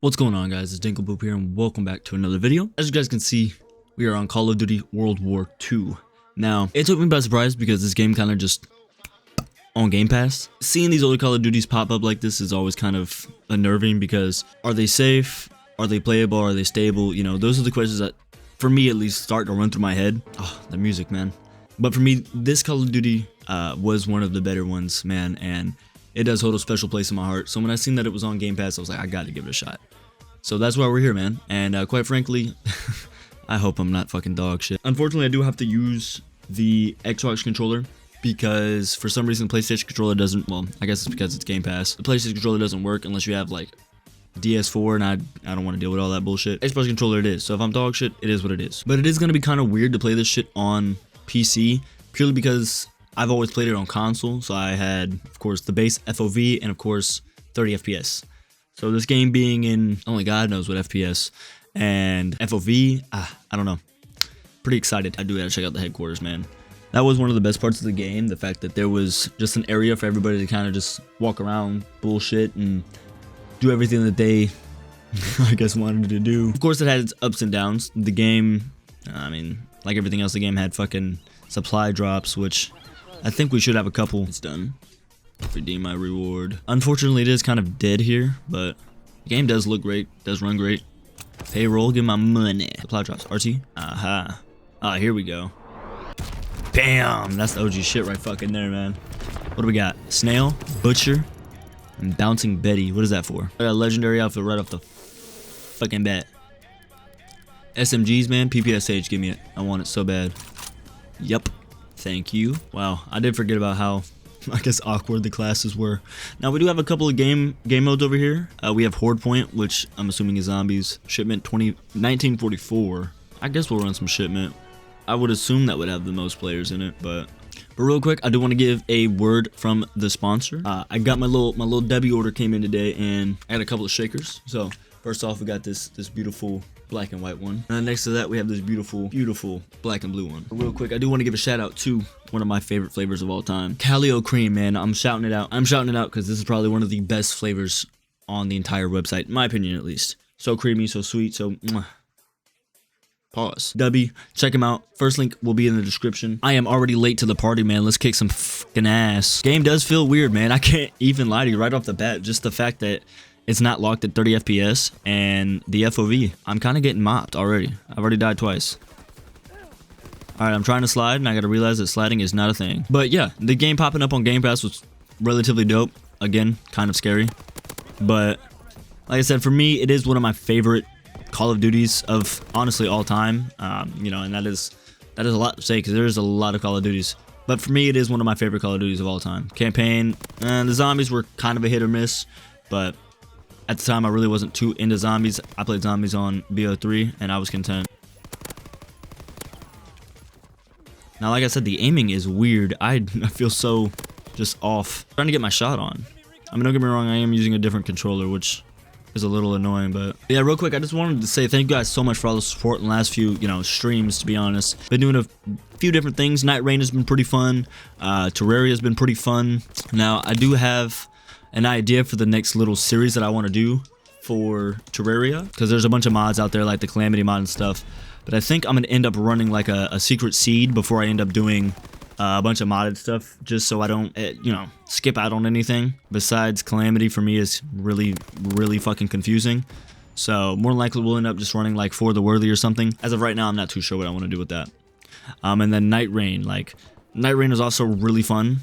What's going on, guys? It's Dinklepoop here and welcome back to another video. As you guys can see, we are on Call of Duty World War II. Now, it took me by surprise because this game kind of just on Game Pass. Seeing these other Call of Duties pop up like this is always kind of unnerving because are they safe? Are they playable? Are they stable? You know, those are the questions that, for me at least, start to run through my head. Oh, the music, man. But for me, this Call of Duty was one of the better ones, man, and it does hold a special place in my heart. So when I seen that it was on Game Pass, I was like, I gotta give it a shot. So that's why we're here, man. And quite frankly, I hope I'm not fucking dog shit. Unfortunately, I do have to use the Xbox controller because for some reason the PlayStation controller doesn't, well, I guess it's because it's Game Pass. The PlayStation controller doesn't work unless you have like DS4, and I don't want to deal with all that bullshit. Xbox controller it is. So if I'm dog shit, it is what it is. But it is gonna be kind of weird to play this shit on PC purely because I've always played it on console. So I had, of course, the base FOV and of course 30 FPS. So this game being in only God knows what FPS and FOV, I don't know. Pretty excited. I do gotta check out the headquarters, man. That was one of the best parts of the game. The fact that there was just an area for everybody to kind of just walk around, bullshit, and do everything that they, I guess, wanted to do. Of course, it had its ups and downs. The game, I mean, like everything else, the game had fucking supply drops, which I think we should have a couple. It's done. Redeem my reward. Unfortunately, it is kind of dead here, but the game does look great, does run great. Payroll, give my money. Supply drops, RT. Aha. Ah, here we go. Bam! That's the OG shit right fucking there, man. What do we got? Snail, Butcher, and Bouncing Betty. What is that for? I got a legendary outfit right off the fucking bat. SMGs, man. PPSH, give me it. I want it so bad. Yup. Thank you. Wow, I did forget about how, I guess, awkward the classes were. Now, we do have a couple of game modes over here. We have Horde Point, which I'm assuming is zombies. Shipment 1944. I guess we'll run some Shipment. I would assume that would have the most players in it, but real quick, I do want to give a word from the sponsor. I got my little Debbie order came in today, and I had a couple of shakers. So first off, we got this beautiful black and white one, and next to that we have this beautiful black and blue one. Real quick, I do want to give a shout out to one of my favorite flavors of all time, Calio Cream, man. I'm shouting it out because this is probably one of the best flavors on the entire website, in my opinion at least. So creamy, so sweet, so pause. Dubby, check him out. First link will be in the description. I am already late to the party, man. Let's kick some fucking ass. Game does feel weird, man. I can't even lie to you right off the bat. Just the fact that it's not locked at 30 FPS and the FOV. I'm kind of getting mopped already. I've already died twice. Alright, I'm trying to slide and I gotta realize that sliding is not a thing. But yeah, the game popping up on Game Pass was relatively dope. Again, kind of scary. But like I said, for me, it is one of my favorite Call of Duties of honestly all time. You know, and that is a lot to say because there is a lot of Call of Duties. But for me, it is one of my favorite Call of Duties of all time. Campaign, the zombies were kind of a hit or miss, but at the time, I really wasn't too into zombies. I played zombies on BO3, and I was content. Now, like I said, the aiming is weird. I feel so just off. I'm trying to get my shot on. I mean, don't get me wrong, I am using a different controller, which is a little annoying, but yeah, real quick, I just wanted to say thank you guys so much for all the support in the last few, streams, to be honest. Been doing a few different things. Night Rain has been pretty fun. Terraria has been pretty fun. Now, I do have an idea for the next little series that I want to do for Terraria, because there's a bunch of mods out there like the Calamity mod and stuff, but I think I'm going to end up running like a secret seed before I end up doing a bunch of modded stuff, just so I don't, skip out on anything. Besides, Calamity for me is really fucking confusing, so more than likely we'll end up just running like For the Worthy or something. As of right now, I'm not too sure what I want to do with that. And then Night Rain, Night Rain is also really fun,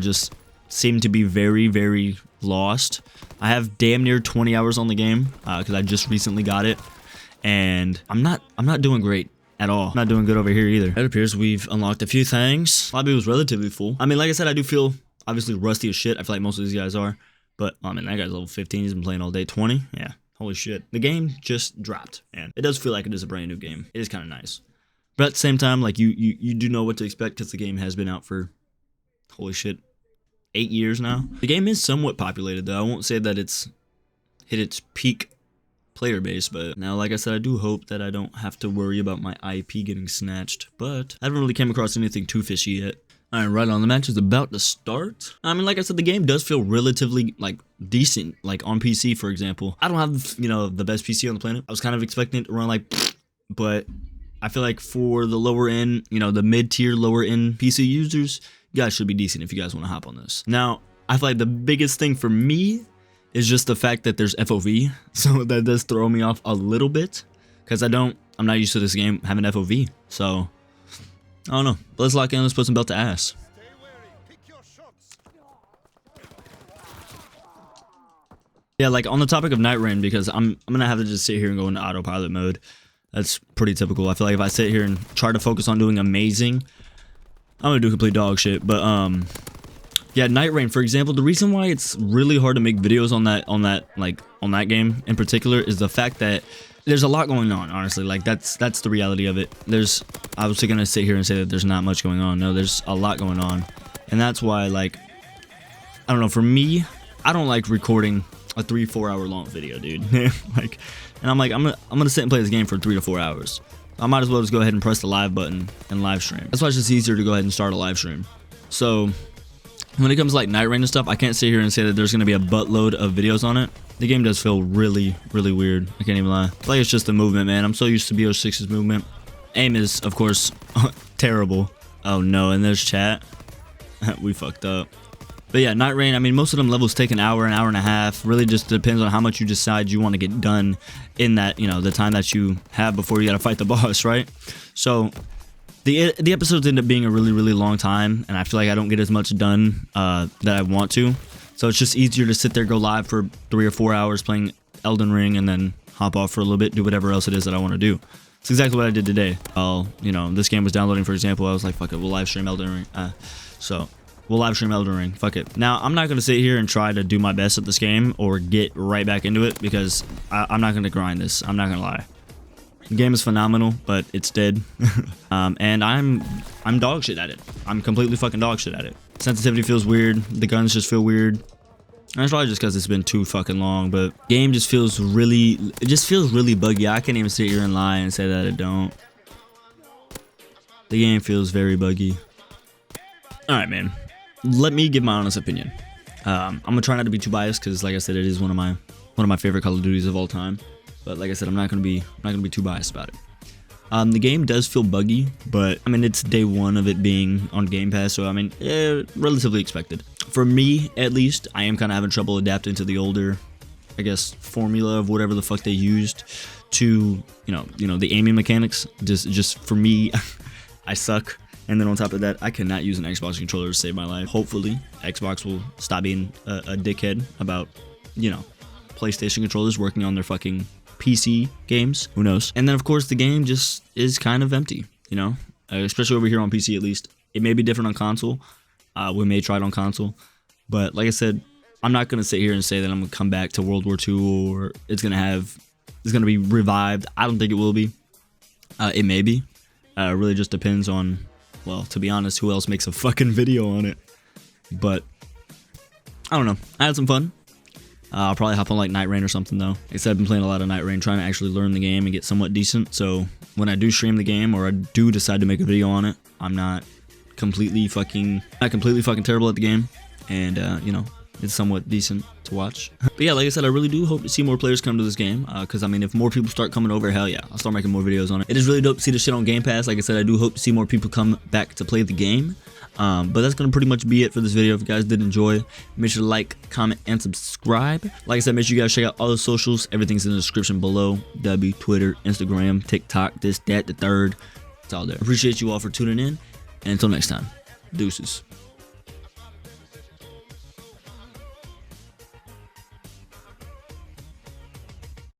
just seem to be very lost. I have damn near 20 hours on the game because I just recently got it, and I'm not doing great at all. I'm not doing good over here either. It appears we've unlocked a few things. Lobby was relatively full. I mean, like I said, I do feel obviously rusty as shit. I feel like most of these guys are, but I mean, that guy's level 15. He's been playing all day. 20, yeah, holy shit. The game just dropped, and it does feel like it is a brand new game. It is kind of nice, but at the same time, like you do know what to expect because the game has been out for, holy shit, 8 years now. The game is somewhat populated though. I won't say that it's hit its peak player base, but now, like I said, I do hope that I don't have to worry about my IP getting snatched, but I haven't really came across anything too fishy yet. Alright, right on, the match is about to start. I mean, like I said, the game does feel relatively, like, decent, like, on PC, for example. I don't have, you know, the best PC on the planet. I was kind of expecting it to run, like, but I feel like for the lower end, you know, the mid-tier, lower end PC users, you guys should be decent if you guys want to hop on this. Now, I feel like the biggest thing for me is just the fact that there's FOV, so that does throw me off a little bit, because I'm not used to this game having FOV, so I don't know. But let's lock in, let's put some belt to ass. Yeah, like on the topic of Night Rain, because I'm gonna have to just sit here and go into autopilot mode. That's pretty typical. I feel like if I sit here and try to focus on doing amazing, I'm gonna do complete dog shit. But yeah, Night Rain, for example, the reason why it's really hard to make videos on that game in particular is the fact that there's a lot going on, honestly. Like that's the reality of it. I was gonna sit here and say that there's not much going on. No, there's a lot going on. And that's why, like, I don't know, for me, I don't like recording a 3-4 hour long video, dude. Like, and I'm like, I'm gonna sit and play this game for 3 to 4 hours. I might as well just go ahead and press the live button and live stream. That's why it's just easier to go ahead and start a live stream. So when it comes to like Night Rain and stuff, I can't sit here and say that there's gonna be a buttload of videos on it. The game does feel really, really weird. I can't even lie. Like, it's just the movement, man. I'm so used to BO6's movement. Aim is, of course, terrible. Oh no, and there's chat. We fucked up. But yeah, Night Rain, I mean, most of them levels take an hour and a half. Really just depends on how much you decide you want to get done in that, you know, the time that you have before you gotta fight the boss, right? So the episodes end up being a really, really long time, and I feel like I don't get as much done that I want to. So it's just easier to sit there, go live for 3 or 4 hours playing Elden Ring, and then hop off for a little bit, do whatever else it is that I want to do. It's exactly what I did today. You know, this game was downloading, for example. I was like, fuck it, we'll live stream Elden Ring. So we'll live stream Elden Ring. Fuck it. Now, I'm not going to sit here and try to do my best at this game or get right back into it, because I'm not going to grind this. I'm not going to lie. The game is phenomenal, but it's dead. And I'm dog shit at it. I'm completely fucking dog shit at it. Sensitivity feels weird. The guns just feel weird. And it's probably just because it's been too fucking long, but game just feels really, it just feels really buggy. I can't even sit here and lie and say that it don't. The game feels very buggy. Alright, man. Let me give my honest opinion. I'm gonna try not to be too biased, because like I said, it is one of my favorite Call of Duties of all time. But like I said, I'm not gonna be too biased about it. The game does feel buggy, but I mean, it's day one of it being on Game Pass, so I mean, relatively expected. For me, at least, I am kind of having trouble adapting to the older, I guess, formula of whatever the fuck they used to, you know, the aiming mechanics. Just for me, I suck. And then on top of that, I cannot use an Xbox controller to save my life. Hopefully, Xbox will stop being a dickhead about, you know, PlayStation controllers working on their fucking PC games. Who knows? And then, of course, the game just is kind of empty, you know, especially over here on PC at least. It may be different on console. We may try it on console. But like I said, I'm not going to sit here and say that I'm going to come back to World War II or it's going to be revived. I don't think it will be. It may be. It really just depends on, well, to be honest, who else makes a fucking video on it. But I don't know. I had some fun. I'll probably hop on like Night Rain or something though. Like I said, I've been playing a lot of Night Rain, trying to actually learn the game and get somewhat decent. So when I do stream the game, or I do decide to make a video on it, I'm not completely fucking terrible at the game. And you know, it's somewhat decent to watch. But yeah, like I said, I really do hope to see more players come to this game, because I mean, if more people start coming over, hell yeah, I'll start making more videos on it. It is really dope to see this shit on Game Pass. Like I said, I do hope to see more people come back to play the game. But that's gonna pretty much be it for this video. If you guys did enjoy, make sure to like, comment, and subscribe. Like I said, make sure you guys check out all the socials. Everything's in the description below. DUBBY, Twitter, Instagram, TikTok, this, that, the third. It's all there. Appreciate you all for tuning in, and until next time, deuces.